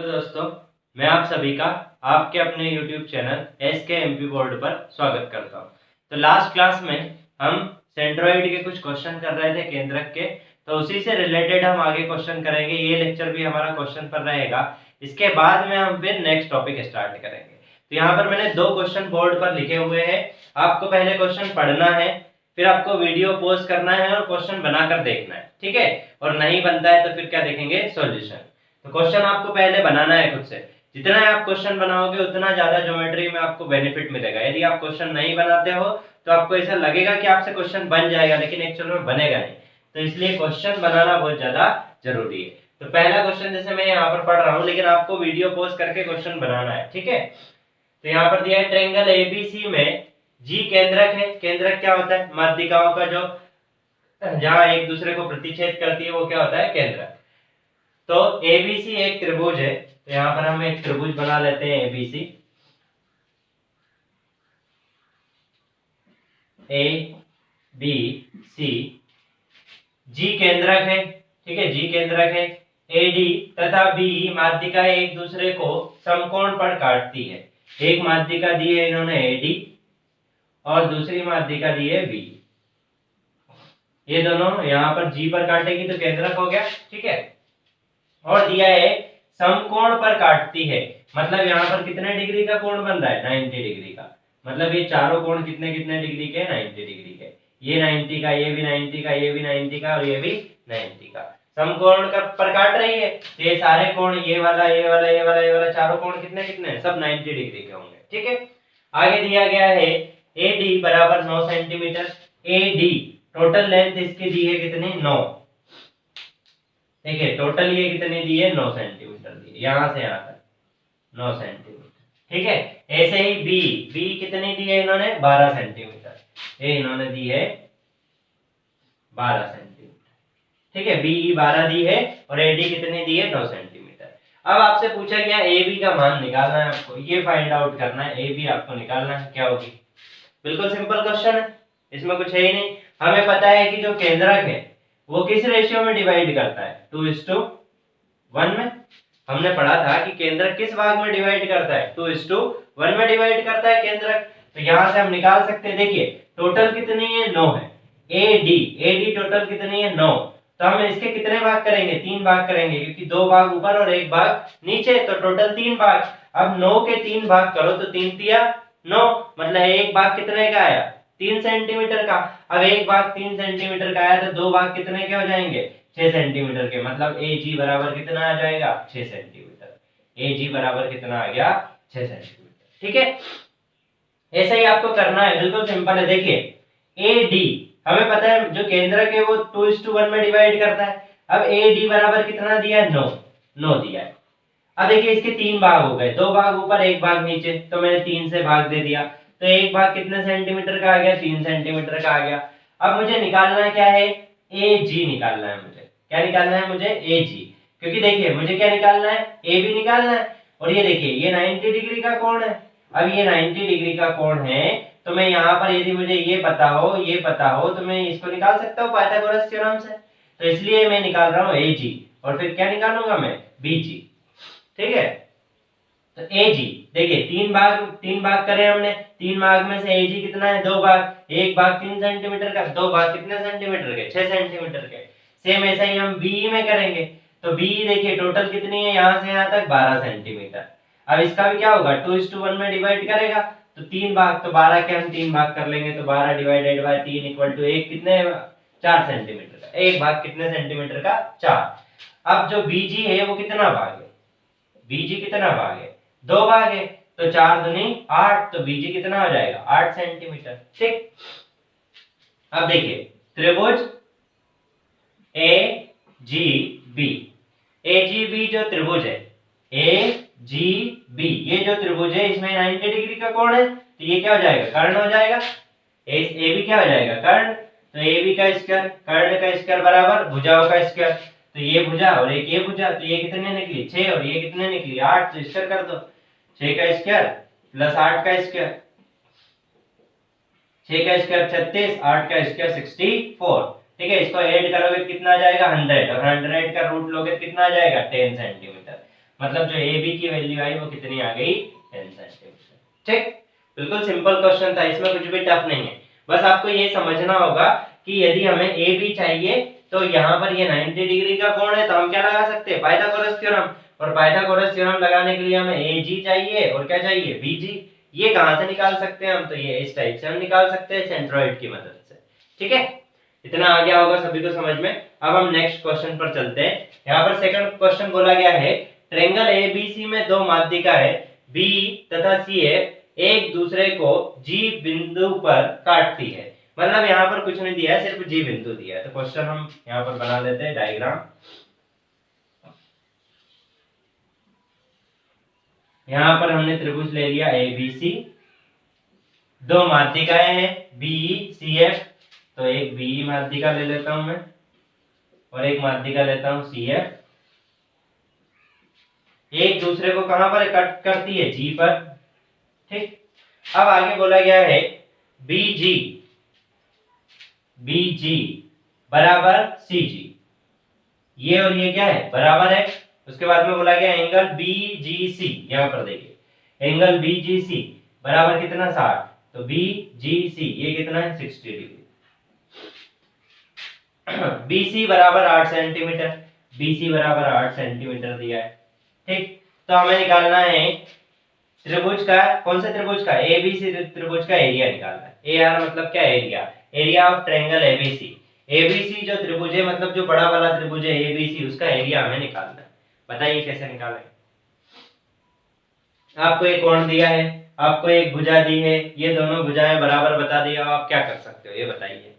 Hello दोस्तों, मैं आप सभी का आपके अपने YouTube चैनल SKMP बोर्ड पर स्वागत करता हूं। तो लास्ट क्लास में हम सेंट्रोइड के कुछ क्वेश्चन कर रहे थे केंद्रक के, तो उसी से रिलेटेड हम आगे क्वेश्चन करेंगे। ये लेक्चर भी हमारा क्वेश्चन पर रहेगा। इसके बाद में हम फिर नेक्स्ट टॉपिक स्टार्ट करेंगे। तो यहाँ पर मैंने दो क्वेश्चन बोर्ड पर लिखे हुए हैं। आपको पहले क्वेश्चन पढ़ना है, फिर आपको वीडियो पॉज करना है और क्वेश्चन बनाकर देखना है, ठीक है। और नहीं बनता है तो फिर क्या देखेंगे, सॉल्यूशन। तो क्वेश्चन आपको पहले बनाना है खुद से। जितना आप क्वेश्चन बनाओगे उतना ज्यादा ज्योमेट्री में आपको बेनिफिट मिलेगा। यदि आप क्वेश्चन नहीं बनाते हो तो आपको ऐसा लगेगा कि आपसे क्वेश्चन बन जाएगा, लेकिन एक्चुअल में बनेगा नहीं। तो इसलिए क्वेश्चन बनाना बहुत ज्यादा जरूरी है। तो पहला क्वेश्चन जैसे मैं यहाँ पर पढ़ रहा हूँ, लेकिन आपको वीडियो पॉज करके क्वेश्चन बनाना है, ठीक है। तो यहाँ पर दिया है ट्रायंगल एबीसी में जी केंद्रक है। केंद्रक क्या होता है? माध्यिकाओं का जो जहाँ एक दूसरे को प्रतिच्छेद करती है वो क्या होता है? केंद्रक। तो एबीसी एक त्रिभुज है, तो यहां पर हम एक त्रिभुज बना लेते हैं एबीसी। ए बी सी, जी केंद्रक है, ठीक है, जी केंद्रक है। एडी तथा बी माध्यिका एक दूसरे को समकोण पर काटती है। एक माध्यिका दी है इन्होंने एडी और दूसरी माध्यिका दी है बी। ये दोनों यहां पर जी पर काटेगी तो केंद्रक हो गया, ठीक है। और दिया है समकोण पर काटती है, मतलब यहाँ पर कितने डिग्री का कोण बन रहा है? 90 डिग्री का। मतलब ये चारों कोण कितने कितने डिग्री के? 90 डिग्री के। ये 90 का, ये भी 90 का, ये भी 90 का और ये भी 90 का। समकोण का पर काट रही है, तो ये सारे कोण, ये वाला, ये वाला, ये वाला, ये वाला, चारों कोण कितने कितने? सब 90 डिग्री के होंगे, ठीक है। आगे दिया गया है AD बराबर 9 सेंटीमीटर। AD टोटल लेंथ इसकी दी है कितनी? 9। देखिए टोटल ये कितनी दी है? 9 सेंटीमीटर दी है, यहां से यहां तक 9 सेंटीमीटर, ठीक है। ऐसे ही बी कितनी दी है इन्होंने? 12 सेंटीमीटर। ये इन्होंने दी है 12 सेंटीमीटर, ठीक है। बी 12 दी है और एडी कितनी दी है? 9 सेंटीमीटर। अब आपसे पूछा गया ए बी का मान निकालना है आपको, ये फाइंड आउट करना है। ए बी आपको निकालना है, क्या होगी? बिल्कुल सिंपल क्वेश्चन है, इसमें कुछ है ही नहीं। हमें पता है कि जो केंद्रक है वो किस रेशियो में डिवाइड करता है? 2:1 में। हमने पढ़ा था कि केंद्रक किस भाग में डिवाइड करता है? 2:1 में डिवाइड करता है केंद्रक। तो यहां से हम निकाल सकते हैं। देखिए टोटल कितनी है? 9 है। एडी टोटल कितनी है? 9। तो हम इसके कितने भाग करेंगे? 3 भाग करेंगे, क्योंकि 2 भाग ऊपर और 1 भाग नीचे, तो टोटल 3 भाग। अब 9 के 3 भाग करो तो 3 तिया 9, मतलब एक भाग कितने का आया? 3 सेंटीमीटर का। अब एक भाग 3 सेंटीमीटर का आया तो 2 भाग कितने के हो जाएंगे? 6 सेंटीमीटर के। मतलब AG बराबर कितना आ जाएगा? 6 सेंटीमीटर। AG बराबर कितना आ गया? 6 सेंटीमीटर, ठीक है। ऐसा ही आपको करना है, बिल्कुल सिंपल है। देखिए AD हमें पता है जो केंद्रक है वो 2:1 में डिवाइड करता है। अब AD बराबर कितना दिया है? 9 दिया है। अब देखिए इसके 3 भाग हो गए, 2 भाग ऊपर 1 भाग नीचे, तो मैंने 3 से भाग दे दिया, तो एक भाग कितने सेंटीमीटर का आ गया? 3 सेंटीमीटर का आ गया। अब मुझे निकालना क्या है? AG निकालना है मुझे। क्या निकालना है मुझे? AG। क्योंकि देखिए मुझे क्या निकालना है? AB निकालना है। और ये देखिए ये 90 डिग्री का कोण है। अब ये 90 डिग्री का कोण है, तो मैं यहाँ पर यदि मुझे ये पता हो तो मैं इसको निकाल सकता हूँ पाइथागोरस थ्योरम से। तो इसलिए मैं निकाल रहा हूँ AG, और फिर क्या निकालूंगा मैं? BG, ठीक है। तो AG देखिए 3 भाग करे हमने, 3 भाग में से AG कितना है? 2 भाग। एक भाग 3 सेंटीमीटर का, 2 भाग कितने सेंटीमीटर के? 6 सेंटीमीटर के। सेम ऐसा ही हम BE में करेंगे। तो BE देखिए टोटल कितनी है यहां से यहां तक? 12 सेंटीमीटर। अब इसका भी क्या होगा? 2:1 में डिवाइड करेगा तो 3 भाग, तो 12 के हम 3 भाग कर लेंगे, तो 12 डिवाइडेड बाय 3 इक्वल टू 1 कितने? 4 सेंटीमीटर का। एक भाग कितने सेंटीमीटर का? 4। अब जो BG है वो कितना भाग है? BG कितना भाग है? 2 भाग है, तो 4 दूनी 8, तो BG कितना हो जाएगा? 8 सेंटीमीटर, ठीक। अब देखिए त्रिभुज AGB, AGB जो त्रिभुज है, AGB ये जो त्रिभुज है इसमें 90 डिग्री का कोण है, तो ये क्या हो जाएगा? कर्ण हो जाएगा। AB क्या हो जाएगा? कर्ण। तो AB का स्क्वायर, कर्ण का स्क्वायर बराबर भुजाओं का स्क्वायर। तो ये भुजा और एक ये भुजा, तो ये कितने निकली? 6, और ये कितने निकली? 8। तो स्क्वायर कर दो, 6 का स्क्वायर प्लस 8 का स्क्वायर, 6 का स्क्वायर 36, 8 का स्क्वायर 64, ठीक है। इसको ऐड करोगे कितना आ जाएगा? 100, और 100 का रूट लोगे तो कितना आ जाएगा? 10 सेंटीमीटर। मतलब जो ए बी की वैल्यू आई वो कितनी आ गई 10 सेंटीमीटर। ठीक, बिल्कुल सिंपल क्वेश्चन था, इसमें कुछ भी टफ नहीं है। बस आपको ये समझना होगा कि यदि हमें ए बी चाहिए तो यहाँ पर ये 90 डिग्री का कोण है तो हम क्या लगा सकते हैं, पाइथागोरस थ्योरम। और पाइथागोरस थ्योरम लगाने के लिए हमें ए जी चाहिए और क्या चाहिए, बी जी। ये कहाँ से निकाल सकते हैं हम, तो ये इस टाइप से हम निकाल सकते हैं सेंट्रोइड की मदद से। ठीक है, इतना आ गया होगा सभी को समझ में। अब हम नेक्स्ट क्वेश्चन पर चलते हैं। यहाँ पर सेकंड क्वेश्चन बोला गया है, ट्रायंगल एबीसी में दो माध्यिका है बी तथा सी एक दूसरे को जी बिंदु पर काटती है। मतलब यहाँ पर कुछ नहीं दिया है, सिर्फ जी बिंदु दिया है। तो क्वेश्चन हम यहाँ पर बना लेते हैं डायग्राम। यहाँ पर हमने त्रिभुज ले लिया ए बी सी, दो माध्यिकाएं हैं बीई सी एफ, तो एक बीई माध्यिका ले लेता हूं मैं और एक माध्यिका लेता हूं सी एफ। एक दूसरे को कहां पर कट करती है, जी पर। ठीक, अब आगे बोला गया है बीजी बीजी बराबर सीजी, ये और ये क्या है, बराबर है। उसके बाद में बोला गया एंगल बीजीसी, यहां पर देखिए एंगल बीजीसी बराबर कितना 60, तो बीजीसी ये कितना है 60 डिग्री। बीसी बराबर 8 सेंटीमीटर, बीसी बराबर 8 सेंटीमीटर दिया है। ठीक, तो हमें निकालना है त्रिभुज का, कौन से त्रिभुज का, एबीसी त्रिभुज का एरिया निकालना है। एआर मतलब क्या, area, area of triangle ABC. ABC जो त्रिभुज है, मतलब जो बड़ा वाला त्रिभुज है एबीसी, उसका एरिया हमें निकालना है। बताइए कैसे निकालेंगे। आपको एक कोण दिया है, आपको एक भुजा दी है, ये दोनों भुजाएं बराबर बता दिया, आप क्या कर सकते हो ये बताइए।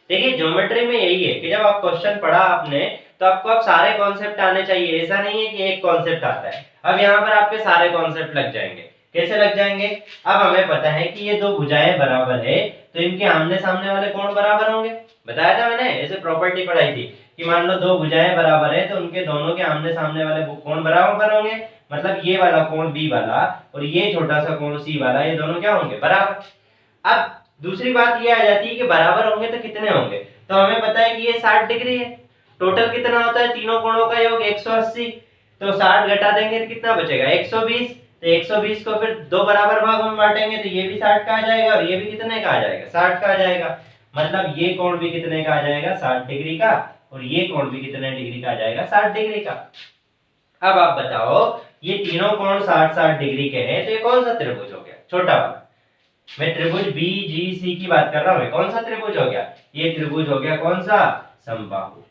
देखिए ज्योमेट्री में यही है कि जब आप क्वेश्चन पढ़ा आपने तो आपको अब सारे कॉन्सेप्ट आने चाहिए, ऐसा नहीं है कि एक कॉन्सेप्ट आता है। अब यहाँ पर आपके सारे कॉन्सेप्ट लग जाएंगे। कैसे लग जाएंगे, अब हमें पता है कि ये दो भुजाएं बराबर है तो इनके आमने सामने वाले कोण बराबर होंगे। बताया था मैंने, ऐसे प्रॉपर्टी पढ़ाई थी कि मान लो दो भुजाएं बराबर है तो उनके दोनों के आमने सामने वाले कोण बराबर होंगे। मतलब ये वाला कोण बी वाला और ये छोटा सा कोण सी वाला, ये दोनों क्या होंगे, बराबर। अब दूसरी बात ये आ जाती है कि बराबर होंगे तो कितने होंगे, तो हमें पता है कि ये 60 डिग्री है। टोटल कितना होता है, तीनों कोणों का योग 180, तो 60 घटा देंगे तो कितना बचेगा 120। तो 120 को फिर दो बराबर भागों में बांटेंगे तो ये भी 60 का आ जाएगा और ये भी कितने का आ जाएगा, 60 का आ जाएगा। मतलब ये कोण भी कितने का आ जाएगा, 60 डिग्री का, और ये कोण भी कितने डिग्री का आ जाएगा, 60 डिग्री का। अब आप बताओ ये तीनों कोण 60-60 डिग्री के हैं तो ये कौन सा त्रिभुज हो गया, छोटा वाला। मैं त्रिभुज बीजीसी की बात कर रहा हूं, कौन सा त्रिभुज हो गया, ये त्रिभुज हो गया कौन सा, समबाहु,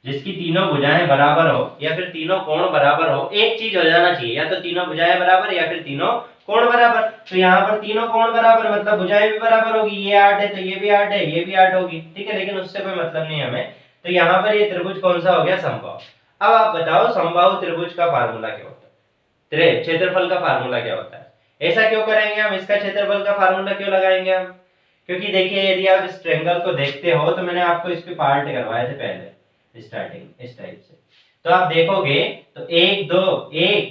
जिसकी तीनों भुजाएं बराबर हो या फिर तीनों कोण बराबर हो। एक चीज हो जाना चाहिए, या तो तीनों भुजाएं बराबर या फिर तीनों कोण बराबर। तो यहाँ पर तीनों कोण बराबर मतलब भुजाएं भी बराबर होगी, ये 8 है तो ये भी 8 है, ये भी 8 होगी। ठीक है, लेकिन उससे कोई मतलब नहीं हमें। तो यहाँ पर ये त्रिभुज कौन सा हो गया, समबाहु। अब आप बताओ समबाहु त्रिभुज का फार्मूला क्या होता है, क्षेत्रफल का फार्मूला क्या होता है। ऐसा क्यों करेंगे हम, इसका क्षेत्रफल का फार्मूला क्यों लगाएंगे हम, क्योंकि देखिए यदि आप इस ट्रायंगल को देखते हो तो मैंने आपको इसके पार्ट करवाए थे पहले स्टार्टिंग इस टाइप से। तो आप देखोगे तो 1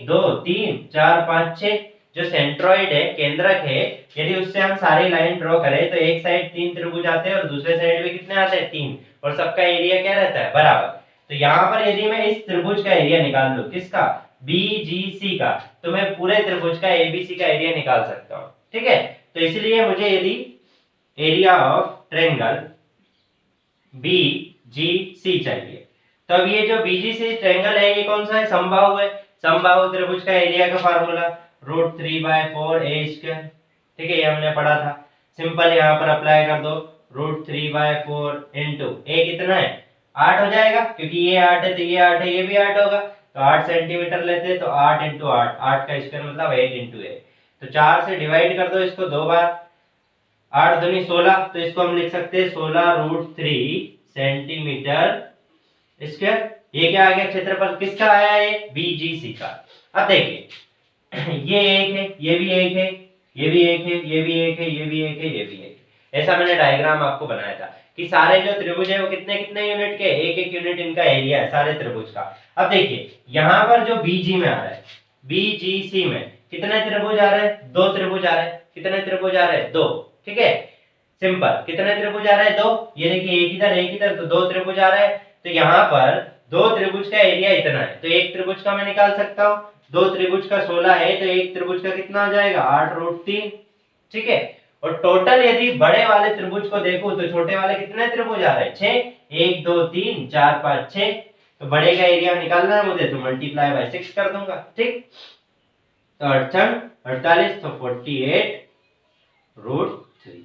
2 3 4 5 6 जो सेंट्रोइड है, केंद्रक है, यदि उससे हम सारी लाइन ड्रॉ करें तो एक साइड 3 त्रिभुज आते हैं और दूसरे साइड में कितने आते हैं, 3, और सबका एरिया क्या रहता है, बराबर। तो यहाँ पर यदि मैं इस त्रिभुज का एरिया निकाल लूं, किसका, बीजीसी का, तो मैं पूरे त्रिभुज का एबीसी का एरिया निकाल सकता हूं। ठीक है, तो इसलिए मुझे यदि एरिया ऑफ ट्रायंगल बीजीसी चाहिए, तो अब ये जो बीजीसी ट्रायंगल है ये कौन सा है, समबाहु है। समबाहु त्रिभुज का एरिया का फार्मूला √3/4a²। ठीक है, ये हमने पढ़ा था। सिंपल यहाँ पर अप्लाई कर दो, √3/4 इंटू ए कितना है, 8 हो जाएगा, क्योंकि ये 8 है तो ये 8 है, ये भी 8 होगा। तो 8 सेंटीमीटर लेते हैं तो 8 इंटू 8, 8 का स्क्वायर मतलब 8 इंटू 8। तो 4 से डिवाइड कर दो इसको 2 बार, 8 दूनी 16, तो इसको हम लिख सकते हैं 16√3 सेंटीमीटर स्क्वायर। ये क्या आ गया, क्षेत्रफल किसका आया, ये बीजीसी का। अब देखिए ये एक है, ये भी एक है, ये भी एक है, ये भी एक है, ये भी एक है, ये भी एक है। ऐसा मैंने डायग्राम आपको बनाया था कि सारे जो त्रिभुज है वो कितने कितने यूनिट के, एक एक यूनिट इनका एरिया है सारे त्रिभुज का। अब देखिए यहाँ पर जो बीजी में आ रहा है, बीजीसी में कितने त्रिभुज आ रहे हैं, 2 त्रिभुज आ रहे हैं। कितने त्रिभुज आ रहे हैं, 2। ठीक है, सिंपल, कितने त्रिभुज आ रहे हैं, 2। ये देखिए एक इधर तो 2 त्रिभुज आ रहे हैं। तो यहाँ पर दो त्रिभुज का एरिया इतना है, तो एक त्रिभुज का मैं निकाल सकता हूँ। दो त्रिभुज का 16 है, तो एक त्रिभुज का कितना हो जाएगा 8√3। ठीक है, और टोटल यदि बड़े वाले त्रिभुज को देखूं तो छोटे वाले कितने त्रिभुज आ रहे हैं 6, 1 2 3 4 5 6। तो बड़े का एरिया निकालना है मुझे, तो मल्टीप्लाई बाय 6 कर दूंगा। ठीक, तो 48 तो 48√3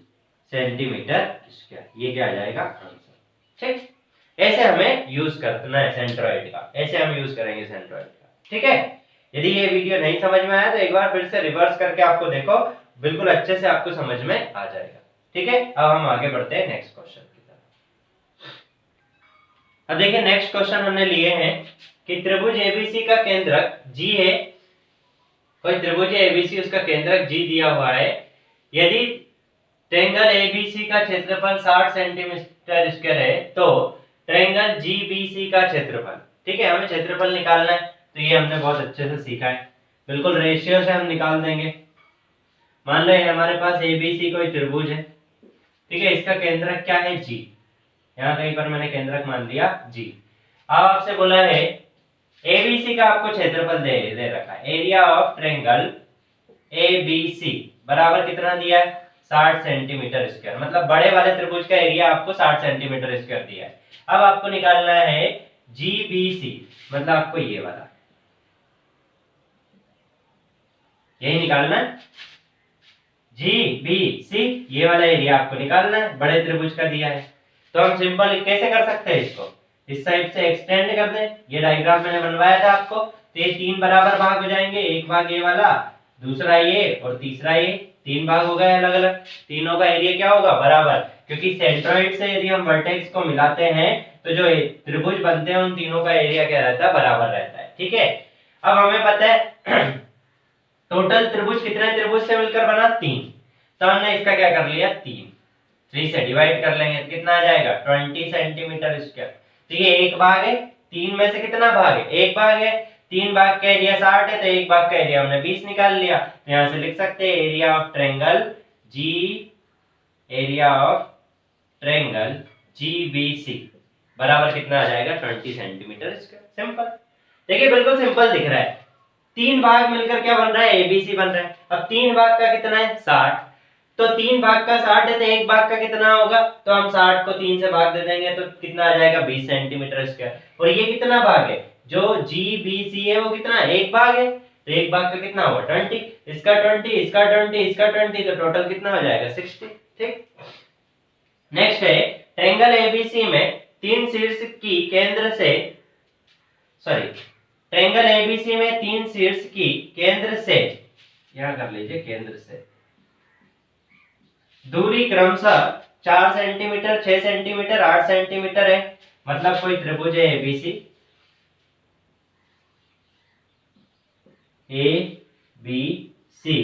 सेंटीमीटर स्क्वायर, ये क्या आ जाएगा आंसर। ठीक, ऐसे हमें यूज करना है सेंट्रोइड का, ऐसे हम यूज करेंगे सेंट्रोइड का। ठीक है, यदि ये वीडियो नहीं समझ में आया तो एक बार फिर से रिवर्स करके आपको देखो, बिल्कुल अच्छे से आपको समझ में आ जाएगा। ठीक है, अब हम आगे बढ़ते हैं नेक्स्ट क्वेश्चन की तरफ। अब देखिए नेक्स्ट क्वेश्चन हमने लिए हैं कि त्रिभुज एबीसी का केंद्रक जी है, कोई त्रिभुज एबीसी उसका केंद्रक जी दिया हुआ है। यदि ट्रायंगल एबीसी का क्षेत्रफल 60 सेंटीमीटर स्क्वायर है तो ट्रायंगल जीबीसी का क्षेत्रफल, ठीक है, हमें क्षेत्रफल निकालना है। तो ये हमने बहुत अच्छे से सीखा है, बिल्कुल रेशियो से हम निकाल देंगे। मान लो हमारे पास एबीसी कोई त्रिभुज है, ठीक है, इसका केंद्रक क्या है जी, यहाँ कहीं पर मैंने केंद्रक मान लिया जी। अब आपसे बोला है एबीसी का आपको क्षेत्रफल दे रखा है, एरिया ऑफ ट्रायंगल एबीसी बराबर कितना दिया है 60 सेंटीमीटर स्क्वायर, मतलब बड़े वाले त्रिभुज का एरिया आपको 60 सेंटीमीटर स्क्वायर दिया है। अब आपको निकालना है जीबीसी, मतलब आपको ये वाला यही निकालना है, जीबीसी ये वाला एरिया आपको निकालना है, बड़े त्रिभुज का दिया है। तो हम सिंपल कैसे कर सकते हैं इसको, इस साइड से एक्सटेंड कर दें। ये डायग्राम मैंने बनवाया था आपको, तो ये 3 बराबर भाग हो जाएंगे, एक भाग ये वाला, दूसरा ये और तीसरा ये, 3 भाग हो गए अलग अलग। तीनों का एरिया क्या होगा बराबर, क्योंकि सेंट्रोइड से यदि हम वर्टेक्स को मिलाते हैं तो जो त्रिभुज बनते हैं उन तीनों का एरिया क्या रहता है बराबर रहता है। ठीक है, अब हमें पता है टोटल त्रिभुज कितने त्रिभुज से मिलकर बना 3, तो हमने इसका क्या कर लिया 3 से डिवाइड कर लेंगे, कितना आ जाएगा 20 सेंटीमीटर स्क्वायर। तो ये एक भाग है, 3 में से कितना भाग है, एक भाग है, 3 भाग का एरिया 60 है, तो एक भाग का एरिया हमने 20 निकाल लिया। तो यहां से लिख सकते हैं एरिया ऑफ ट्रायंगल जीबीसी बराबर कितना आ जाएगा 20 सेंटीमीटर स्क्वायर। सिंपल, देखिए बिल्कुल सिंपल दिख रहा है। 3 भाग मिलकर क्या बन रहा है एबीसी बन रहा है। अब 3 भाग का कितना है 60, तो 3 भाग का 60 है, तो एक भाग का कितना होगा, तो हम 60 को 3 से भाग दे देंगे तो कितना आ जाएगा 20 सेंटीमीटर स्क्वायर। और ये कितना भाग है, जो जीबीसी है वो कितना है, एक भाग है, तो एक भाग का कितना होगा 20, इसका 20, इसका 20, इसका 20, तो टोटल कितना हो जाएगा 60। ठीक, नेक्स्ट है ट्रायंगल एबीसी में 3 शीर्ष की केंद्र से ट्रायंगल एबीसी में 3 शीर्ष की केंद्र से, यहां कर लीजिए केंद्र से दूरी क्रमशः 4 सेंटीमीटर, 6 सेंटीमीटर, 8 सेंटीमीटर है। मतलब कोई त्रिभुज है एबीसी, ए बी सी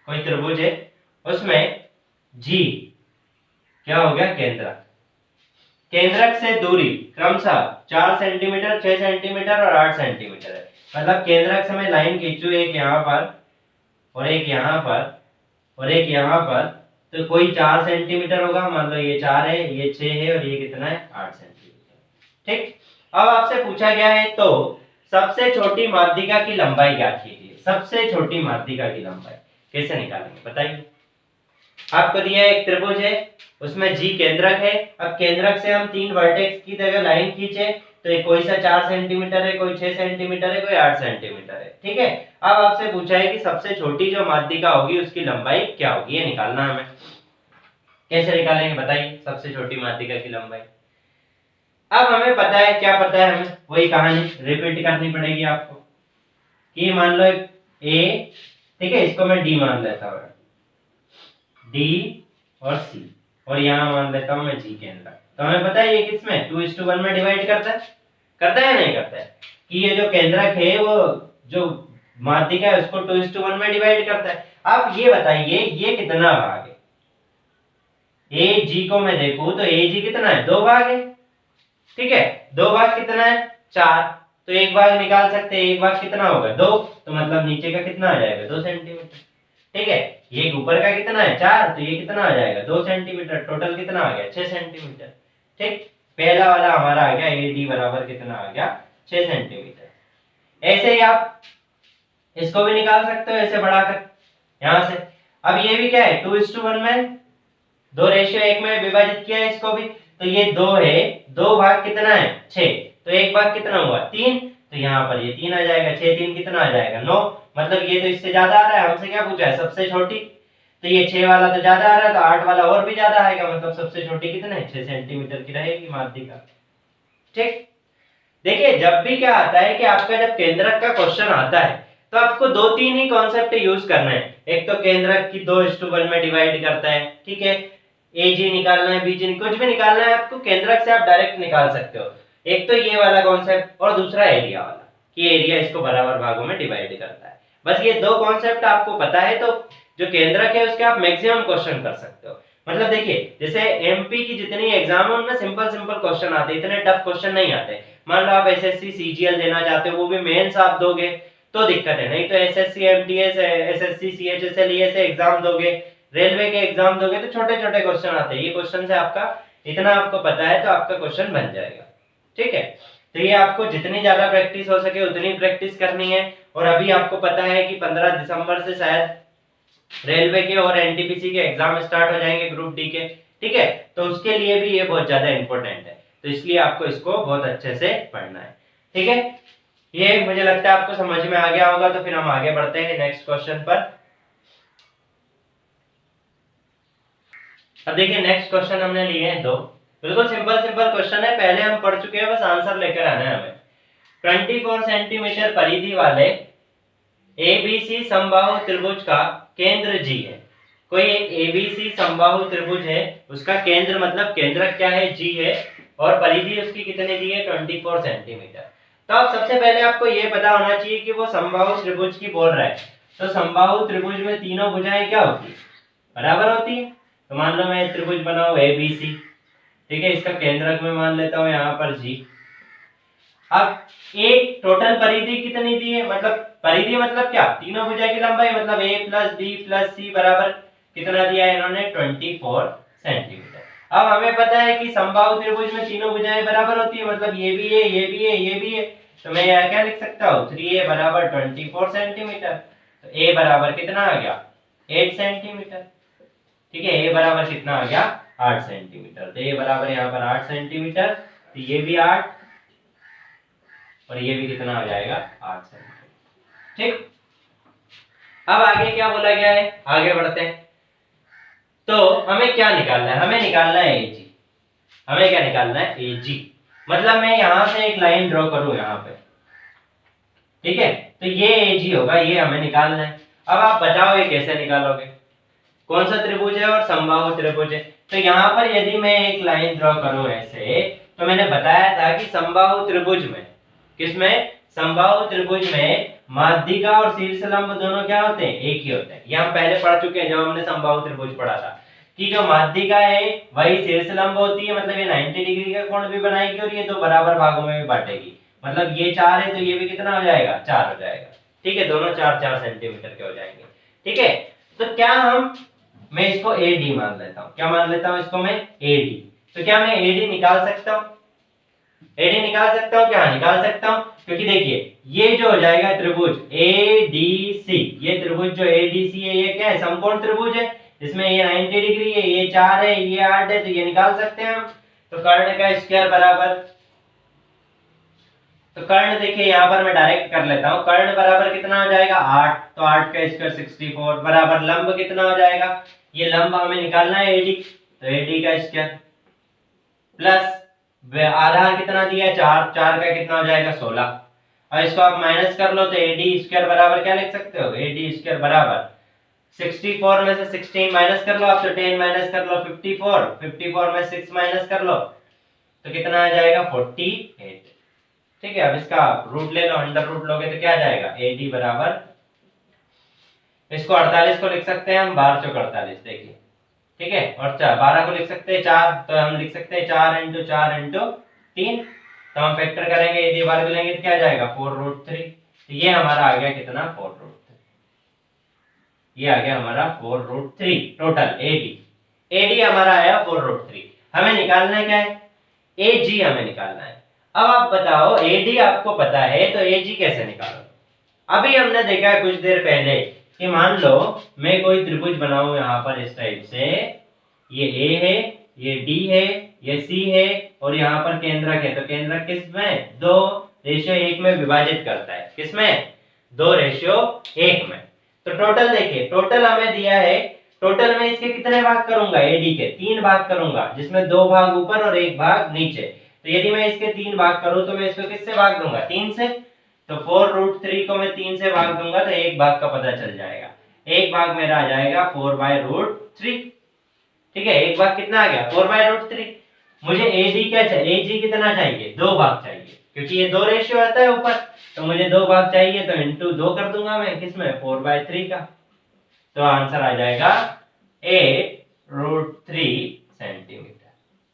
कोई त्रिभुज है, उसमें जी क्या हो गया केंद्रक, केंद्रक से दूरी क्रमशः 4 सेंटीमीटर, 6 सेंटीमीटर और 8 सेंटीमीटर है। मतलब केंद्रक से मैं लाइन खींचू, एक यहाँ पर और एक यहाँ पर और एक यहाँ पर, तो कोई 4 सेंटीमीटर होगा, मान लो ये 4 है, ये 6 है और ये कितना है 8 सेंटीमीटर। ठीक, अब आपसे पूछा गया है तो सबसे छोटी माध्यिका की लंबाई ज्ञात कीजिए। सबसे छोटी माध्यिका की लंबाई कैसे निकालेंगे बताइए। आपको दिया एक त्रिभुज है, उसमें जी केंद्रक है। अब केंद्रक से हम 3 वर्टेक्स की जगह लाइन खींचे, तो एक कोई सा 4 सेंटीमीटर है, कोई 6 सेंटीमीटर है, कोई 8 सेंटीमीटर है। ठीक है, अब आपसे पूछा है कि सबसे छोटी जो माध्यिका होगी उसकी लंबाई क्या होगी, ये निकालना हमें। कैसे निकालेंगे बताइए सबसे छोटी माध्यिका की लंबाई। अब हमें पता है, क्या पता है हमें, वही कहानी रिपीट करनी पड़ेगी आपको। कि मान लो ए, ठीक है, इसको मैं डी मान लेता हूँ, डी और सी, और यहाँ मान लेता हूँ मैं जी केंद्रक। तो हमें पता है ये किसमें 2:1 में डिवाइड करता है या नहीं करता है, कि ये जो केंद्रक है वो जो माध्यिका है उसको 2:1 में डिवाइड करता है। अब ये बताइए ये कितना भाग है, ए जी को मैं देखूं तो ए जी कितना है 2 भाग है। ठीक है, 2 भाग कितना है 4, तो एक भाग निकाल सकते हैं, एक भाग कितना होगा 2, तो मतलब नीचे का कितना आ जाएगा 2 सेंटीमीटर। ठीक है, ये ऊपर का कितना है 4, तो ये कितना आ जाएगा 2 सेंटीमीटर, टोटल कितना आ गया 6 सेंटीमीटर। ठीक, पहला वाला हमारा आ गया ए डी बराबर कितना आ गया 6 सेंटीमीटर। ऐसे ही आप इसको भी निकाल सकते हो ऐसे बढ़ाकर यहां से। अब ये भी क्या है 2:1 में 2:1 में विभाजित किया है इसको भी, तो ये 2 है, 2 भाग कितना है 6, तो एक भाग कितना हुआ 3, तो यहाँ पर ये 3 आ जाएगा, 6 3 कितना आ जाएगा 9, मतलब ये तो इससे ज्यादा आ रहा है, हमसे क्या पूछा है सबसे छोटी, तो ये 6 वाला तो ज्यादा आ रहा है, तो 8 वाला और भी ज्यादा आएगा, मतलब सबसे छोटी कितने 6 सेंटीमीटर की रहेगी माध्यिका। ठीक, देखिए जब भी क्या आता है कि आपका जब केंद्रक का क्वेश्चन आता है तो आपको 2-3 ही कॉन्सेप्ट यूज करना है। एक तो केंद्रक की 2:1 में डिवाइड करता है, ठीक है, ए जी निकालना है, बी जी कुछ भी निकालना है आपको, केंद्रक से आप डायरेक्ट निकाल सकते हो। एक तो ये वाला कॉन्सेप्ट और दूसरा एरिया वाला, कि एरिया इसको बराबर भागों में डिवाइड करता है। बस ये दो कॉन्सेप्ट आपको पता है तो जो केंद्रक है उसके आप मैक्सिमम क्वेश्चन कर सकते हो। मतलब देखिए जैसे एमपी की जितनी एग्जाम है उनमें सिंपल सिंपल क्वेश्चन आते हैं, इतने टफ क्वेश्चन नहीं आते। मान लो आप एसएससी सीजीएल देना चाहते हो, वो भी मेंस आप दोगे तो दिक्कत है, नहीं तो एसएससी एमटीएस एसएससी सीएचएसएल ये से एग्जाम दोगे, रेलवे के एग्जाम दोगे तो छोटे छोटे क्वेश्चन आते हैं। ये क्वेश्चन से आपका इतना आपको पता है तो आपका क्वेश्चन बन जाएगा। ठीक है, तो ये आपको जितनी ज्यादा प्रैक्टिस हो सके उतनी प्रैक्टिस करनी है। और अभी आपको पता है कि 15 दिसंबर से शायद रेलवे के और एनटीपीसी के एग्जाम स्टार्ट हो जाएंगे ग्रुप डी के, ठीक है, तो उसके लिए भी ये बहुत ज्यादा इंपॉर्टेंट है, तो इसलिए आपको इसको बहुत अच्छे से पढ़ना है। ठीक है, ये मुझे लगता है आपको समझ में आ गया होगा, तो फिर हम आगे बढ़ते हैं नेक्स्ट क्वेश्चन पर। अब देखिए नेक्स्ट क्वेश्चन हमने लिए हैं दो, बिल्कुल सिंपल सिंपल क्वेश्चन है, पहले हम पढ़ चुके हैं, बस आंसर लेकर आना है हमें। 24 सेंटीमीटर परिधि वाले एबीसी समबाहु त्रिभुज का केंद्र जी है। कोई एक एबीसी समबाहु त्रिभुज है, उसका केंद्र मतलब केंद्रक क्या है जी है, और परिधि उसकी कितनी दी है 24 सेंटीमीटर। तो अब सबसे पहले आपको ये पता होना चाहिए कि वो समबाहु त्रिभुज की बोल रहा है, तो समबाहु त्रिभुज में तीनों भुजाएं क्या होती है बराबर होती है। तो मान लो मैं त्रिभुज बनाऊं एबीसी, ठीक है, इसका केंद्रक में मान लेता हूं यहाँ पर जी। अब एक टोटल परिधि कितनी दी है, मतलब परिधि मतलब क्या तीनों भुजा की लंबाई, मतलब a प्लस बी प्लस सी बराबर कितना दिया है इन्होंने 24 सेंटीमीटर। अब हमें पता है कि समबाहु त्रिभुज में तीनों भुजाएं बराबर होती है, मतलब ये भी है ये भी है ये भी है, तो मैं यहाँ क्या लिख सकता हूँ 3a बराबर 24 सेंटीमीटर। तो a बराबर कितना आ गया 8 सेंटीमीटर। ठीक है, a बराबर कितना आ गया 8 सेंटीमीटर, तो a बराबर यहाँ पर 8 सेंटीमीटर, तो ये भी 8 और ये भी कितना आ जाएगा 8 सेंटीमीटर। ठीक, अब आगे क्या बोला गया है, आगे बढ़ते हैं। तो हमें क्या निकालना है, हमें निकालना है एजी। हमें क्या निकालना है एजी, मतलब मैं यहां से एक लाइन ड्रॉ करूं यहाँ पे, ठीक है, तो ये एजी होगा, ये हमें निकालना है। अब आप बताओ ये कैसे निकालोगे, कौन सा त्रिभुज है और समबाहु त्रिभुज है। तो यहाँ पर यदि मैं एक लाइन ड्रॉ करूं ऐसे, तो मैंने बताया था कि समबाहु त्रिभुज में, किसमें समबाहु त्रिभुज में माध्यिका और शीर्ष लंब दोनों क्या होते हैं एक ही होते हैं। ये हम पहले पढ़ चुके हैं जब हमने समबाहु त्रिभुज पढ़ा था, कि जो माध्यिका है वही शीर्ष लंब होती है, मतलब ये 90 डिग्री का कोण भी बनाएगी और ये दो बराबर भागों में भी बांटेगी, मतलब ये 4 है तो ये भी कितना हो जाएगा 4 हो जाएगा। ठीक है, दोनों 4-4 सेंटीमीटर के हो जाएंगे। ठीक है, तो क्या मैं इसको AD मान लेता हूँ, क्या मान लेता हूँ इसको मैं AD, तो क्या मैं AD निकाल सकता हूँ, AD निकाल सकता हूँ, क्या निकाल सकता हूँ, क्योंकि देखिए ये जो हो जाएगा त्रिभुज ADC, ये त्रिभुज जो ADC है ये क्या है समकोण त्रिभुज है, इसमें ये 90 डिग्री है, ये 4 है ये 8 है, तो ये निकाल सकते हैं हम। तो कर्ण का स्क्वायर बराबर, तो कर्ण देखिए यहाँ पर मैं डायरेक्ट कर लेता हूँ, कर्ण बराबर कितना हो जाएगा 8, तो 8 का स्क्वायर 64 बराबर लंब कितना हो जाएगा, ये लंब हमें निकालना है AD, तो AD का स्क्वायर प्लस आधार कितना दिया है 4, 4 का कितना हो जाएगा 16, और इसको आप माइनस कर लो तो AD स्क्वायर बराबर क्या लिख सकते हो, AD स्क्वायर बराबर 64 में से 16 माइनस कर लो आप, तो 10 माइनस कर लो 54, 54 में 6 माइनस कर लो तो कितना आ जाएगा 48। ठीक है, अब इसका रूट ले लो, अंडर रूट लोगे तो क्या आ जाएगा AD बराबर, इसको 48 को लिख सकते हैं हम 12 चौक 48, देखिए, ठीक है, और 12 को लिख सकते हैं 4, तो हम लिख सकते हैं 4 × 4 × 3, तो हम फैक्टर करेंगे यदि बार भी लेंगे तो क्या आ जाएगा 4√3, तो ये हमारा आ गया कितना 4√3, ये आ गया हमारा 4√3 टोटल AD हमारा आया 4√3। हमें निकालना क्या है ए जी हमें निकालना है। अब आप बताओ ए डी आपको पता है तो ए जी कैसे निकालोगे? अभी हमने देखा है कुछ देर पहले कि मान लो मैं कोई त्रिभुज बनाऊं यहाँ पर इस टाइप से, ये ए है, ये डी है, ये सी है और यहाँ पर केंद्रक है। तो केंद्रक किसमें? 2:1 में विभाजित करता है। किसमें? 2:1 में। तो टोटल देखिए, टोटल हमें दिया है, टोटल में इसके कितने भाग करूंगा? एडी के 3 भाग करूंगा, जिसमें 2 भाग ऊपर और 1 भाग नीचे। तो यदि मैं इसके 3 भाग करूं तो मैं इसको किससे भाग दूंगा? 3 से। तो 4√3 को मैं 3 से भाग दूंगा तो 1 भाग का पता चल जाएगा। 1 भाग मेरा आ जाएगा 4/√3। ठीक है, 1 भाग कितना आ गया? 4/√3। मुझे एडी क्या चाहिए? एजी कितना चाहिए? 2 भाग चाहिए, क्योंकि ये 2 रेशियो आता है ऊपर, तो मुझे 2 भाग चाहिए, तो इंटू 2 कर दूंगा मैं किसमें? 4/3 का। तो आंसर आ जाएगा 8√3 सेंटीमीटर।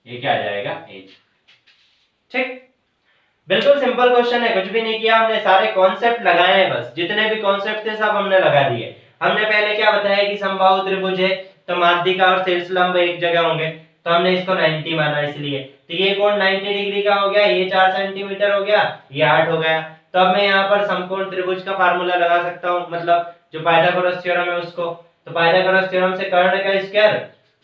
ये क्या आ जाएगा? एज। ठीक, बिल्कुल सिंपल क्वेश्चन है, कुछ भी नहीं किया हमने, सारे कॉन्सेप्ट लगाए हैं, बस जितने भी कॉन्सेप्ट थे सब हमने लगा दिए। हमने पहले क्या बताया कि समबाहु त्रिभुज है तो माध्यिका और शीर्ष लंब एक जगह होंगे, तो हमने इसको 90 माना इसलिए। तो ये कोण 90 डिग्री का हो गया, ये 4 सेंटीमीटर हो गया, ये 8 हो गया। तो अब मैं यहाँ पर समकोण त्रिभुज का फार्मूला लगा सकता हूँ, मतलब जो पाइथागोरस थ्योरम है उसको। तो पाइथागोरस थ्योरम से कर्ण का स्क्वायर,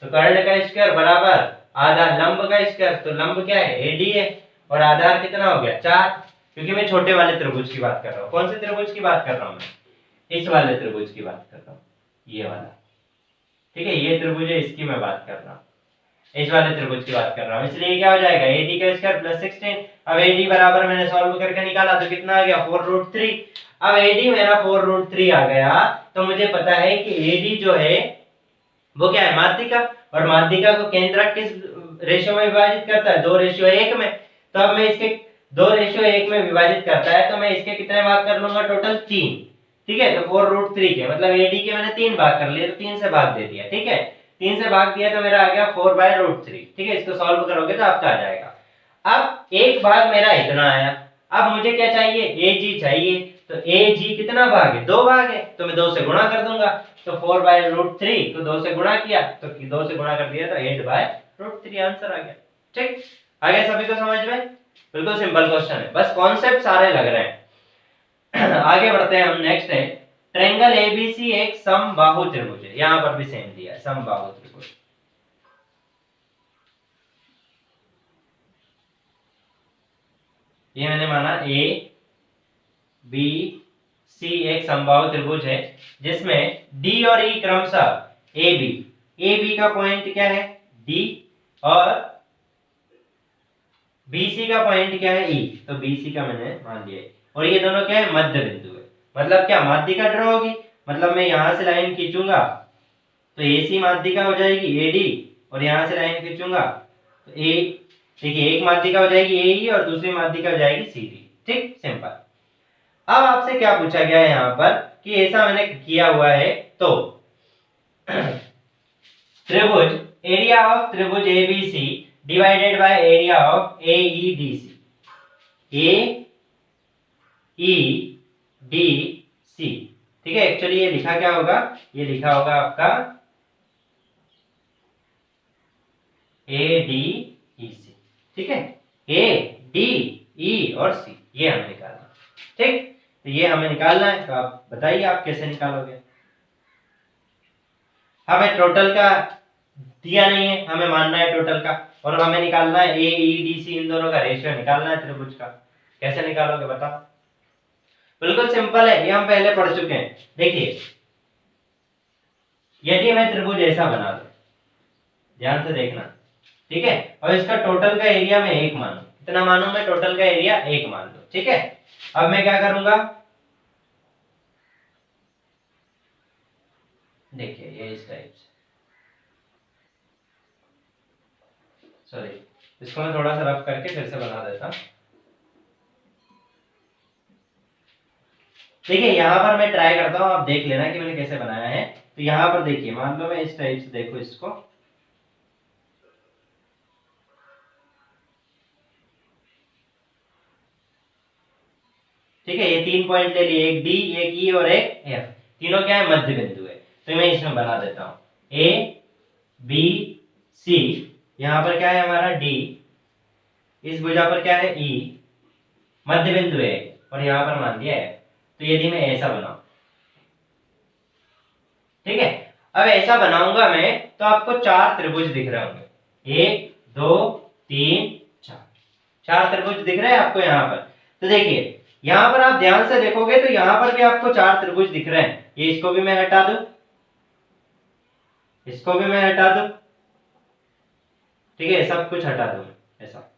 तो कर्ण का स्क्वायर बराबर आधा लंब का स्क्वायर। तो लंब क्या है? एडी है, और आधार कितना हो गया? 4, क्योंकि मैं छोटे वाले त्रिभुज की बात कर रहा हूँ। कौन से त्रिभुज की बात कर रहा हूँ मैं? इस वाले त्रिभुज की बात कर रहा हूँ, ये वाला। ठीक है, ये त्रिभुज है, इसकी मैं बात कर रहा हूँ, इस वाले त्रिभुज की बात कर रहा हूँ। इसलिए क्या हो जाएगा? एडी का स्क्वायर प्लस 16। अब एडी बराबर मैंने सॉल्व करके निकाला तो कितना आ गया? 4√3। अब एडी मेरा 4√3 आ गया, तो मुझे पता है कि एडी जो है वो क्या है? माध्यिका, और माध्यिका को केंद्रक किस रेशियो में विभाजित करता है? 2:1 में। तो अब मैं इसके 2:1 में विभाजित करता है, तो मैं इसके कितने भाग कर लूंगा? टोटल 3। ठीक है, तो 4√3 के मतलब एडी के मैंने 3 भाग कर लिए, तो 3 से भाग दे दिया। ठीक है, 3 से भाग दिया तो मेरा आ गया 4/√3। ठीक है, इसको सॉल्व करोगे तो आपका आ जाएगा। अब एक भाग मेरा इतना आया, अब मुझे क्या चाहिए? एजी चाहिए। तो एजी कितना भाग है? 2 भाग है, तो मैं 2 से गुणा कर दूंगा। तो 4/√3 को 2 से गुणा किया, तो 2 से गुणा कर दिया तो 8/√3 आंसर आ गया। ठीक, आ गया सभी को समझ में? बिल्कुल सिंपल क्वेश्चन है, बस कॉन्सेप्ट सारे लग रहे हैं। आगे बढ़ते हैं हम। नेक्स्ट है ट्रायंगल एबीसी एक समबाहु त्रिभुज है। यहां पर भी सेम दिया है, समबाहु त्रिभुज। ये मैंने माना ए बी सी एक समबाहु त्रिभुज है, जिसमें डी और ई क्रमशः ए बी का पॉइंट क्या है? डी, और बीसी का पॉइंट क्या है? ई। तो बीसी का मैंने मान लिया, और ये दोनों क्या है? मध्य बिंदु है। मतलब क्या? माध्यिका ड्रॉ होगी, मतलब मैं यहां से लाइन खींचूंगा तो एसी माध्यिका हो जाएगी एडी, और यहां से लाइन खींचूंगा तो ए, देखिए एक माध्यिका हो जाएगी एई और दूसरी माध्यिका हो जाएगी सीडी। ठीक, सिंपल। अब आपसे क्या पूछा गया है यहाँ पर कि ऐसा मैंने किया हुआ है, तो त्रिभुज, एरिया ऑफ त्रिभुज ABC divided by area of AEDC. A E D C. ठीक है, एक्चुअली ये लिखा क्या होगा? ये लिखा होगा आपका ए डी ई सी। ठीक है, ए डी ई और सी, ये हमें निकालना। ठीक, तो ये हमें निकालना है, तो आप बताइए आप कैसे निकालोगे? हमें टोटल का दिया नहीं है, हमें मानना है टोटल का, और हमें निकालना है ए ई डी सी, इन दोनों का रेशियो निकालना है त्रिभुज का। कैसे निकालोगे बताओ? बिल्कुल सिंपल है, ये हम पहले पढ़ चुके हैं। देखिए, यदि मैं त्रिभुज ऐसा बना दूं, ध्यान से देखना, ठीक है, और इसका टोटल का एरिया में 1 मानूं। कितना मानूं मैं? टोटल का एरिया 1 मान लो। ठीक है, अब मैं क्या करूंगा? देखिए ये इस टाइप से, सॉरी, इसको मैं थोड़ा सा रफ करके फिर से बना देता। देखिए यहां पर मैं ट्राई करता हूं, आप देख लेना कि मैंने कैसे बनाया है। तो यहां पर देखिए, मान लो मैं इस टाइप से, देखो इसको, ठीक है, ये 3 पॉइंट ले लिए, एक डी, एक ई और एक एफ। तीनों क्या है? मध्य बिंदु है। तो मैं इसमें बना देता हूं ए बी सी। यहां पर क्या है हमारा? डी, इस भुजा पर क्या है ई, मध्य बिंदु है और यहाँ पर मान दिया है। तो यदि मैं ऐसा बनाऊं, ठीक है, अब ऐसा बनाऊंगा मैं तो आपको चार त्रिभुज दिख रहे होंगे, 1 2 3 4, चार त्रिभुज दिख रहे हैं आपको यहाँ पर। तो देखिए यहाँ पर आप ध्यान से देखोगे तो यहाँ पर भी आपको चार त्रिभुज दिख रहे हैं। ये इसको भी मैं हटा दूं, इसको भी मैं हटा दूं, ठीक है, सब कुछ हटा दूं, ऐसा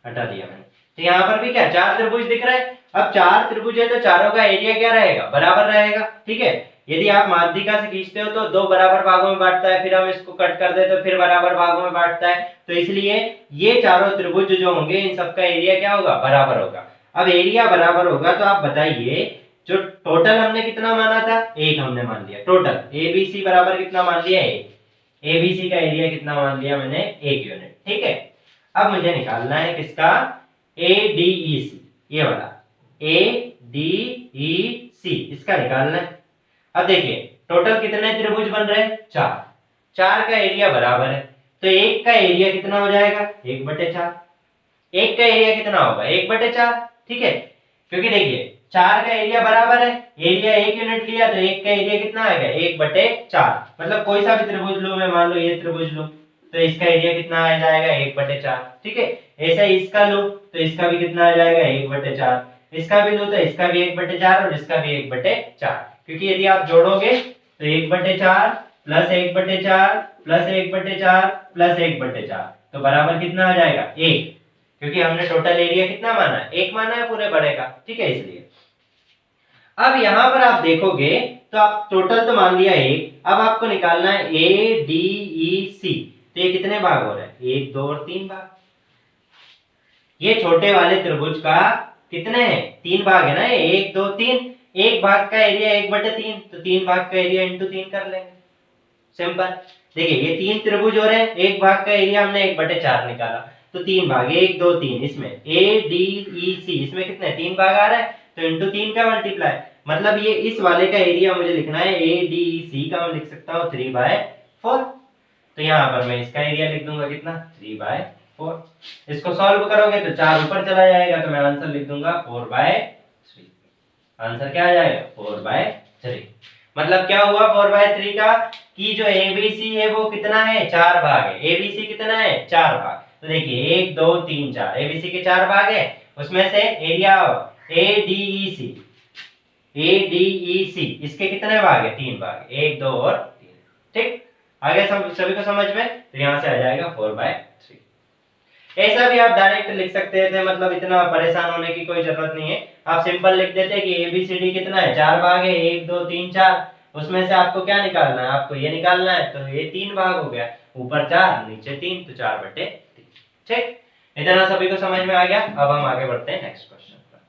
हटा दिया मैंने। तो यहाँ पर भी क्या चार त्रिभुज दिख रहा है। अब चार त्रिभुज है तो चारों का एरिया क्या रहेगा, बराबर रहेगा, ठीक है। यदि आप माध्यिका से खींचते हो तो दो बराबर भागों में बांटता है, फिर हम इसको कट कर दे तो फिर बराबर भागों में बांटता है। तो इसलिए ये चारों त्रिभुज जो होंगे इन सबका एरिया क्या होगा, बराबर होगा। अब एरिया बराबर होगा तो आप बताइए जो टोटल हमने कितना माना था, एक हमने मान लिया टोटल, एबीसी बराबर कितना मान लिया, एक। एबीसी का एरिया कितना मान लिया मैंने, 1 यूनिट, ठीक है। अब मुझे निकालना है किसका, ADEC, ये वाला ADEC इसका निकालना है। अब देखिए टोटल कितने त्रिभुज बन रहे हैं, चार, चार का एरिया बराबर है तो एक का एरिया कितना हो जाएगा, 1/4। एक का एरिया कितना होगा, 1/4, ठीक है, क्योंकि देखिए चार का एरिया बराबर है, एरिया 1 यूनिट लिया तो एक का एरिया कितना आएगा, 1/4। मतलब कोई सा भी त्रिभुज लो, मैं मान लो ये त्रिभुज लो तो इसका एरिया कितना आ जाएगा, 1/4, ठीक है। ऐसा ही इसका लो तो इसका भी कितना आ जाएगा, 1/4, इसका भी लो तो इसका भी 1/4 और इसका भी 1/4, क्योंकि यदि आप जोड़ोगे तो 1/4 प्लस 1/4 प्लस 1/4 प्लस 1/4 तो बराबर कितना आ जाएगा, 1, क्योंकि हमने टोटल एरिया कितना माना है, 1 माना है पूरे बड़े का, ठीक है, इसलिए। अब यहां पर आप देखोगे तो आप टोटल तो मान लिया 1, अब आपको निकालना है ADEC, तो ये कितने भाग हो रहे हैं, 1 2 और 3 भाग। ये छोटे वाले त्रिभुज का कितने हैं, 3 भाग है ना, ये 1 2 3, एक भाग का एरिया 1/3 तो 3 भाग का एरिया इंटू 3 कर लेंगे, सिंपल। देखिए ये 3 त्रिभुज हो रहे हैं, एक भाग का एरिया हमने 1/4 निकाला तो 3 भाग, 1 2 3, इसमें ADEC इसमें कितने 3 भाग आ रहा है तो इंटू 3 का मल्टीप्लाई, मतलब ये इस वाले का एरिया मुझे लिखना है ADEC का, मैं लिख सकता हूँ 3/4। तो यहाँ पर मैं इसका एरिया लिख दूंगा कितना, 3/4। इसको सॉल्व करोगे तो 4 ऊपर चला जाएगा तो मैं आंसर लिख दूंगा 4/3। आंसर क्या आ जाएगा, 4/3। मतलब क्या हुआ 4/3 का, कि जो ABC है वो कितना है, 4 भाग है। ABC कितना है, 4 भाग। तो देखिए 1 2 3 4, ABC के 4 भाग है, उसमें से एरिया ADEC इसके कितने भाग है, 3 भाग, 1 2 और 3, ठीक। आगे सभी को समझ में, तो यहाँ से आ जाएगा 4/3। ऐसा भी आप डायरेक्ट लिख सकते थे, मतलब इतना परेशान होने की कोई जरूरत नहीं है। आप सिंपल लिख देते कि ABCD कितना है, 4 भाग है, 1 2 3 4, उसमें से आपको क्या निकालना है, आपको ये निकालना है, तो ये 3 भाग हो गया, ऊपर 4 नीचे 3 तो 4/3, ठीक। इतना सभी को समझ में आ गया। अब हम आगे बढ़ते हैं नेक्स्ट क्वेश्चन पर।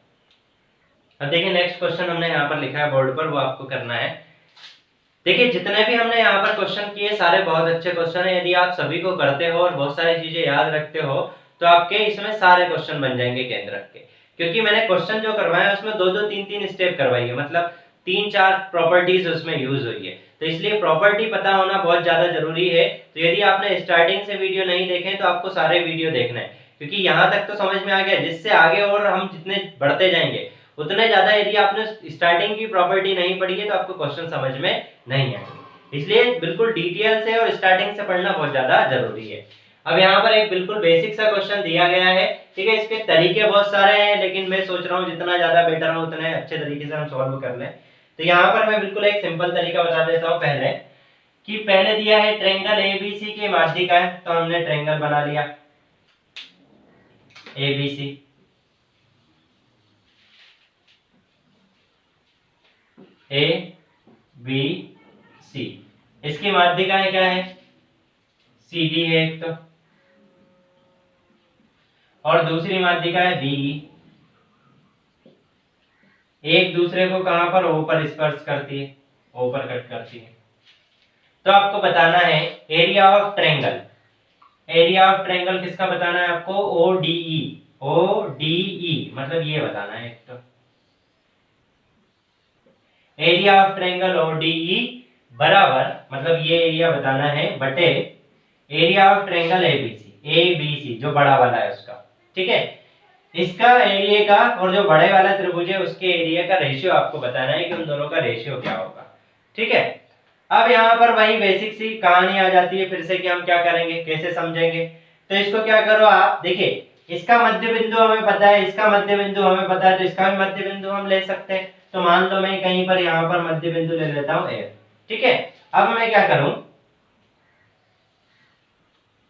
अब देखिए नेक्स्ट क्वेश्चन हमने यहाँ पर लिखा है बोर्ड पर, वो आपको करना है। देखिए जितने भी हमने यहाँ पर क्वेश्चन किए सारे बहुत अच्छे क्वेश्चन है, यदि आप सभी को करते हो और बहुत सारी चीजें याद रखते हो तो आपके इसमें सारे क्वेश्चन बन जाएंगे केंद्र के, क्योंकि मैंने क्वेश्चन जो करवाया उसमें 2 2 3 3 स्टेप करवाई है, मतलब 3 4 प्रॉपर्टीज उसमें यूज हुई है, तो इसलिए प्रॉपर्टी पता होना बहुत ज्यादा जरूरी है। तो यदि आपने स्टार्टिंग से वीडियो नहीं देखे तो आपको सारे वीडियो देखना है, क्योंकि यहाँ तक तो समझ में आ गया, जिससे आगे और हम जितने बढ़ते जाएंगे उतने ज्यादा यदि आपने स्टार्टिंग की प्रॉपर्टी नहीं पढ़ी है तो आपको क्वेश्चन समझ में नहीं आएगा, इसलिए बिल्कुल डिटेल से और स्टार्टिंग से पढ़ना बहुत ज्यादा जरूरी है। अब यहाँ पर एक बिल्कुल बेसिक सा क्वेश्चन दिया गया है, ठीक है, इसके तरीके बहुत सारे हैं लेकिन मैं सोच रहा हूँ जितना ज्यादा बेटर हो उतने अच्छे तरीके से हम सॉल्व कर लें। तो यहाँ पर मैं बिल्कुल एक सिंपल तरीका बता देता हूँ पहले, कि पहले दिया है ट्रायंगल ABC की माध्यिका है, तो हमने ट्रायंगल बना लिया ABC, ABC, इसकी माध्यिकाएं क्या है, CD है एक तो, और दूसरी माध्यिका है BE, एक दूसरे को कहां पर, O पर स्पर्श करती है, O पर कट करती है। तो आपको बताना है area of triangle, area of triangle किसका बताना है आपको, ODE, ODE मतलब ये बताना है, एक तो एरिया ऑफ ट्रायंगल ODE बराबर, मतलब ये एरिया बताना है बटे area of triangle ABC, ABC जो बड़ा वाला है उसका, ठीक है। इसका एरिया का और जो बड़े वाला त्रिभुज है उसके एरिया का रेशियो आपको बताना है कि उन दोनों का रेशियो क्या होगा, ठीक है। अब यहाँ पर वही बेसिक सी कहानी आ जाती है फिर से कि हम क्या करेंगे, कैसे समझेंगे। तो इसको क्या करो आप, देखिए इसका मध्य बिंदु हमें पता है, इसका मध्य बिंदु हमें पता है, तो इसका भी मध्य बिंदु हम ले सकते हैं। तो मान लो मैं कहीं पर यहाँ पर मध्य बिंदु ले लेता हूँ F, ठीक है। अब मैं क्या करूं,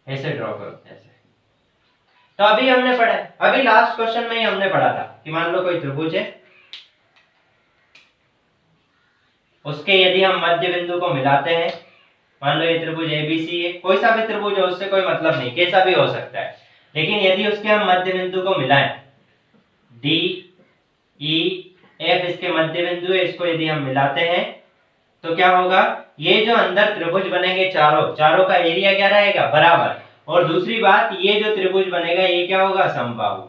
ऐसे ड्रॉ करो ऐसे। तो अभी हमने पढ़ा, अभी लास्ट क्वेश्चन में ही हमने पढ़ा था कि मान लो कोई त्रिभुज है, उसके यदि हम मध्य बिंदु को मिलाते हैं, मान लो ये त्रिभुज ABC है, कोई सा भी त्रिभुज हो उससे कोई मतलब नहीं, कैसा भी हो सकता है, लेकिन यदि उसके हम मध्य बिंदु को मिलाएं, D E F इसके मध्य बिंदु है, इसको यदि हम मिलाते हैं तो क्या होगा, ये जो अंदर त्रिभुज बनेंगे चारों का एरिया क्या रहेगा, बराबर। और दूसरी बात, ये जो त्रिभुज बनेगा ये क्या होगा, समबाहु।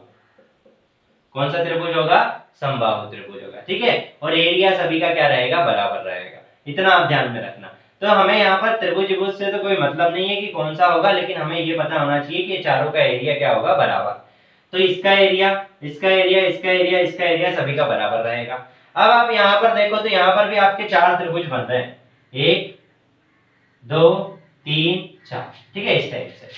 कौन सा त्रिभुज होगा, समबाहु त्रिभुज होगा, ठीक है। और एरिया सभी का क्या रहेगा, बराबर रहेगा, इतना आप ध्यान में रखना। तो हमें यहाँ पर त्रिभुज से तो कोई मतलब नहीं है कि कौन सा होगा, लेकिन हमें ये पता होना चाहिए कि चारों का एरिया क्या होगा, बराबर। तो इसका एरिया, इसका एरिया, इसका एरिया, इसका एरिया सभी का बराबर रहेगा। अब आप यहाँ पर देखो तो यहाँ पर भी आपके 4 त्रिभुज बन रहे हैं, 1 2 3 4, ठीक है, इस टाइप से।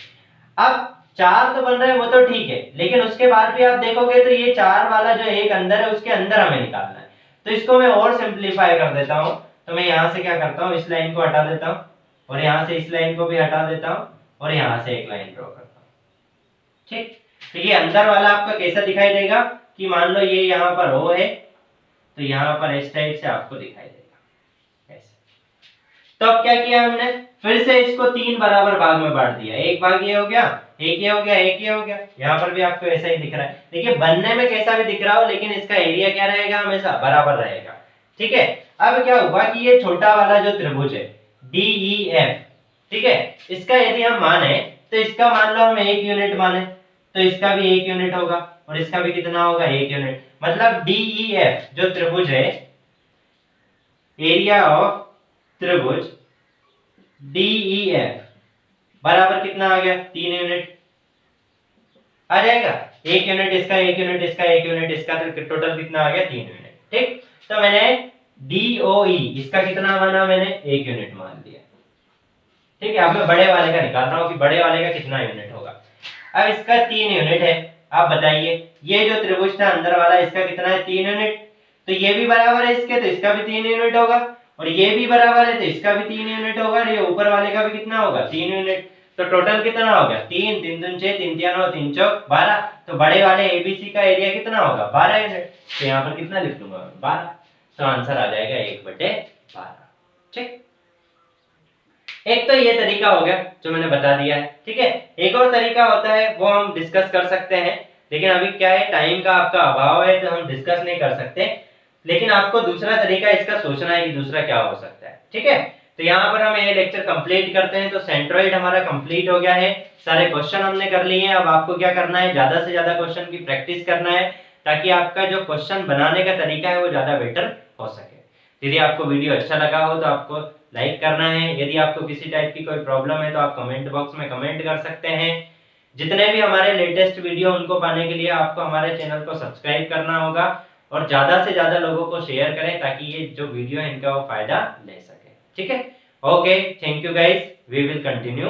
अब 4 तो बन रहे हैं वो तो ठीक है, लेकिन उसके बाद भी आप देखोगे तो ये 4 वाला जो एक अंदर है उसके अंदर हमें निकालना है। तो इसको मैं और सिंप्लीफाई कर देता हूँ। तो मैं यहाँ से क्या करता हूँ, इस लाइन को हटा देता हूँ और यहाँ से इस लाइन को भी हटा देता हूँ और यहाँ से एक लाइन ड्रॉ करता हूँ, ठीक। तो ये अंदर वाला आपका कैसा दिखाई देगा कि मान लो ये यहाँ पर O है, तो यहाँ पर इस टाइप से आपको दिखाई देगा ऐसे। तो अब क्या किया हमने, फिर से इसको 3 बराबर भाग में बांट दिया, एक भाग ये हो गया, एक ये हो गया, एक ये हो गया। यहाँ पर भी आपको ऐसा ही दिख रहा है, देखिए बनने में कैसा भी दिख रहा हो लेकिन इसका एरिया क्या रहेगा, हमेशा बराबर रहेगा, ठीक है। अब क्या हुआ कि ये छोटा वाला जो त्रिभुज है DEF, ठीक है, इसका यदि हम माने तो इसका मान लो हम 1 यूनिट माने तो इसका भी 1 यूनिट होगा और इसका भी कितना होगा, 1 यूनिट। मतलब DEF जो त्रिभुज है, एरिया ऑफ त्रिभुज DEF बराबर कितना आ गया, 3 यूनिट आ जाएगा। 1 यूनिट इसका, 1 यूनिट इसका, 1 यूनिट इसका, तो टोटल कितना आ गया, 3 यूनिट, ठीक। तो मैंने DOE इसका कितना माना, मैंने 1 यूनिट मान लिया, ठीक है। अब मैं बड़े वाले का निकाल रहा हूँ कि बड़े वाले का कितना यूनिट होगा। अब इसका 3 यूनिट है, आप बताइए ये जो त्रिभुज था अंदर वाला इसका कितना है, 3 यूनिट। तो ये भी बराबर है इसके, तो इसका भी 3 यूनिट होगा और ये भी बराबर है तो इसका भी 3 यूनिट होगा और ये ऊपर वाले का भी कितना होगा, 3 यूनिट। तो टोटल कितना हो गया, 3 3 दूनी 6, 3 3 9, 3 चौक 12। तो बड़े वाले ABC का एरिया कितना होगा, 12 यूनिट। तो यहाँ पर कितना लिख दूंगा, 12। तो आंसर आ जाएगा 1/12, ठीक। एक तो ये तरीका हो गया जो मैंने बता दिया है, ठीक है। एक और तरीका होता है वो हम डिस्कस कर सकते हैं, लेकिन अभी क्या है, टाइम का आपका अभाव है तो हम डिस्कस नहीं कर सकते। लेकिन आपको दूसरा तरीका इसका सोचना है कि दूसरा क्या हो सकता है, ठीक है। तो यहाँ पर हम ये लेक्चर कंप्लीट करते हैं। तो सेंट्रोइड हमारा कंप्लीट हो गया है, सारे क्वेश्चन हमने कर लिए हैं। अब आपको क्या करना है, ज्यादा से ज्यादा क्वेश्चन की प्रैक्टिस करना है ताकि आपका जो क्वेश्चन बनाने का तरीका है वो ज्यादा बेटर हो सके। यदि आपको वीडियो अच्छा लगा हो तो आपको लाइक करना है। यदि आपको किसी टाइप की कोई प्रॉब्लम है तो आप कमेंट बॉक्स में कमेंट कर सकते हैं। जितने भी हमारे लेटेस्ट वीडियो उनको पाने के लिए आपको हमारे चैनल को सब्सक्राइब करना होगा और ज्यादा से ज्यादा लोगों को शेयर करें ताकि ये जो वीडियो है इनका वो फायदा ले सके, ठीक है। Okay, thank you guys, we will continue